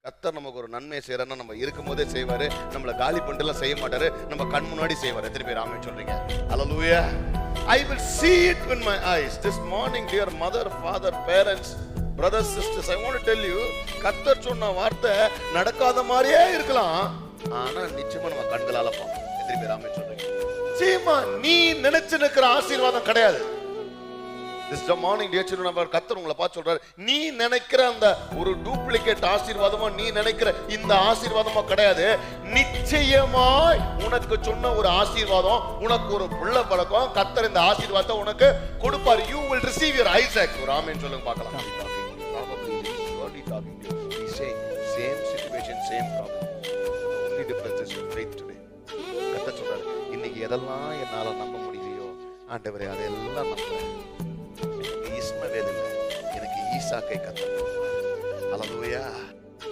கர்த்தர் நமக்கு ஒரு நன்மை செய்யறன்னா நம்ம இருக்கும் போதே செய்வாரு, நம்மளை காலி பண்ணிட்டுலாம் செய்ய மாட்டாரு, நம்ம கண் முன்னாடி செய்வாரு. எத்தனை பேர் ஆமென் சொல்றீங்க? ஹல்லேலூயா. I will see it with my eyes. This morning, dear mother, father, parents, brothers, sisters, I want to tell you, கர்த்தர் சொன்ன வார்த்தை நடக்காத மாதிரியே இருக்கலாம், ஆனா நிச்சயமா நம்ம கண்களால பார்ப்போம். எத்தனை பேர் ஆமென் சொல்றீங்க? நிச்சயமா நீ நினைச்சு நிக்கிற ஆசீர்வாதம் கிடையாது. This morning, dear children of God, கர்த்தர் உங்களை பார்த்து சொல்றாரு, நீ நினைக்கிற அந்த ஒரு டூப்ளிகேட் ஆசீர்வாதமா, நீ நினைக்கிற இந்த ஆசீர்வாதமா கிடையாது. நிச்சயமாய் உனக்கு சொன்ன ஒரு ஆசீர்வாதம், உனக்கு ஒரு புள்ள பழக்கம், கர்த்தர் இந்த ஆசீர்வாதத்தை உனக்கு கொடுப்பார். You will receive your Isaac. ஒரு ஆமென் சொல்லுங்க பார்க்கலாம். Probably surely talking to you. He's saying same situation, same problem. The only difference is your faith today. கர்த்தர் சொல்றாரு, இன்னைக்கு எதெல்லாம் என்னால நம்ப முடியலையோ ஆண்டவரே அதெல்லாம் நம்புறேன். இஸ்மவேல் இல்லை, எனக்கு ஈசாக்கை கர்த்தர். ஹல்லேலூயா.